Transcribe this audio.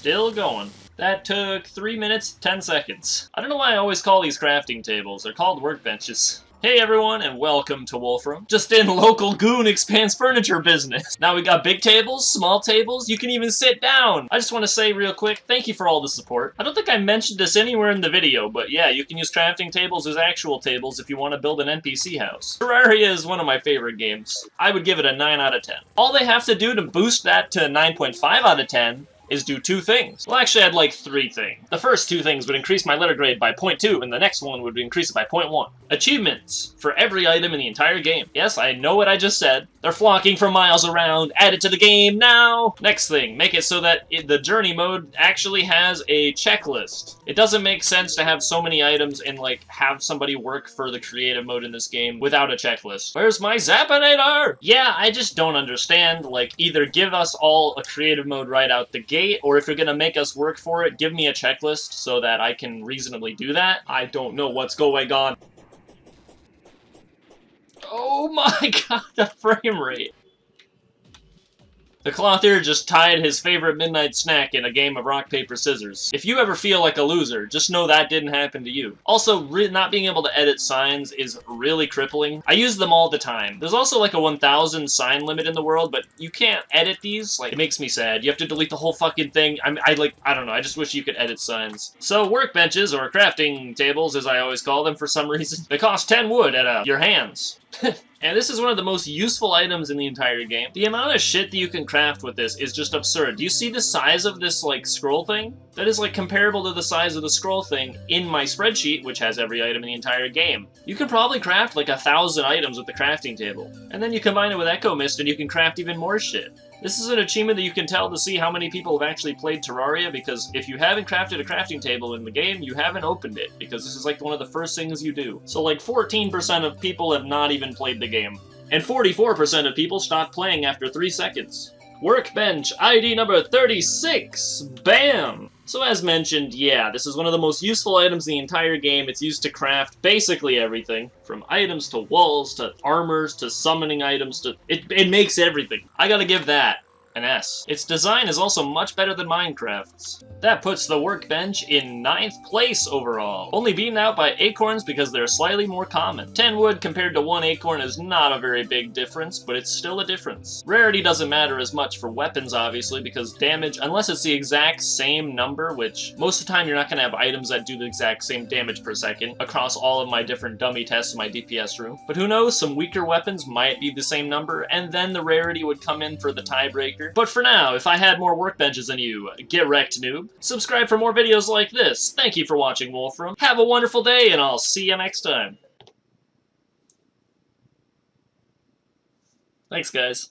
Still going. That took 3 minutes, 10 seconds. I don't know why I always call these crafting tables. They're called workbenches. Hey everyone, and welcome to Wulfrum. Just in local goon expands furniture business. Now we got big tables, small tables, you can even sit down. I just want to say real quick, thank you for all the support. I don't think I mentioned this anywhere in the video, but yeah, you can use crafting tables as actual tables if you want to build an NPC house. Terraria is one of my favorite games. I would give it a 9 out of 10. All they have to do to boost that to 9.5 out of 10 is do 2 things. Well, actually, I'd like 3 things. The first 2 things would increase my letter grade by 0.2, and the next one would increase it by 0.1. Achievements for every item in the entire game. Yes, I know what I just said. They're flocking for miles around. Add it to the game now! Next thing, make it so that the journey mode actually has a checklist. It doesn't make sense to have so many items and, like, have somebody work for the creative mode in this game without a checklist. Where's my Zappinator? Yeah, I just don't understand. Like, either give us all a creative mode right out the gate, or if you're gonna make us work for it, give me a checklist so that I can reasonably do that. I don't know what's going on. Oh my god, the frame rate. The clothier just tied his favorite midnight snack in a game of rock, paper, scissors. If you ever feel like a loser, just know that didn't happen to you. Also, not being able to edit signs is really crippling. I use them all the time. There's also like a 1,000 sign limit in the world, but you can't edit these. Like, it makes me sad. You have to delete the whole fucking thing. I don't know, I just wish you could edit signs. So, workbenches, or crafting tables, as I always call them for some reason, they cost 10 wood at your hands. And this is one of the most useful items in the entire game. The amount of shit that you can craft with this is just absurd. Do you see the size of this, like, scroll thing? That is, like, comparable to the size of the scroll thing in my spreadsheet, which has every item in the entire game. You can probably craft, like, 1,000 items with the crafting table. And then you combine it with Echo Mist and you can craft even more shit. This is an achievement that you can tell to see how many people have actually played Terraria, because if you haven't crafted a crafting table in the game, you haven't opened it, because this is like one of the first things you do. So like 14% of people have not even played the game. And 44% of people stopped playing after 3 seconds. Workbench ID number 36! Bam! So as mentioned, yeah, this is one of the most useful items in the entire game. It's used to craft basically everything, from items to walls to armors to summoning items to... It makes everything. I gotta give that an S. Its design is also much better than Minecraft's. That puts the workbench in 9th place overall, only beaten out by acorns because they're slightly more common. 10 wood compared to 1 acorn is not a very big difference, but it's still a difference. Rarity doesn't matter as much for weapons, obviously, because damage, unless it's the exact same number, which most of the time you're not going to have items that do the exact same damage per second across all of my different dummy tests in my DPS room. But who knows, some weaker weapons might be the same number, and then the rarity would come in for the tiebreaker. But for now, if I had more workbenches than you, get wrecked, noob. Subscribe for more videos like this. Thank you for watching, Wulfrum. Have a wonderful day, and I'll see you next time. Thanks, guys.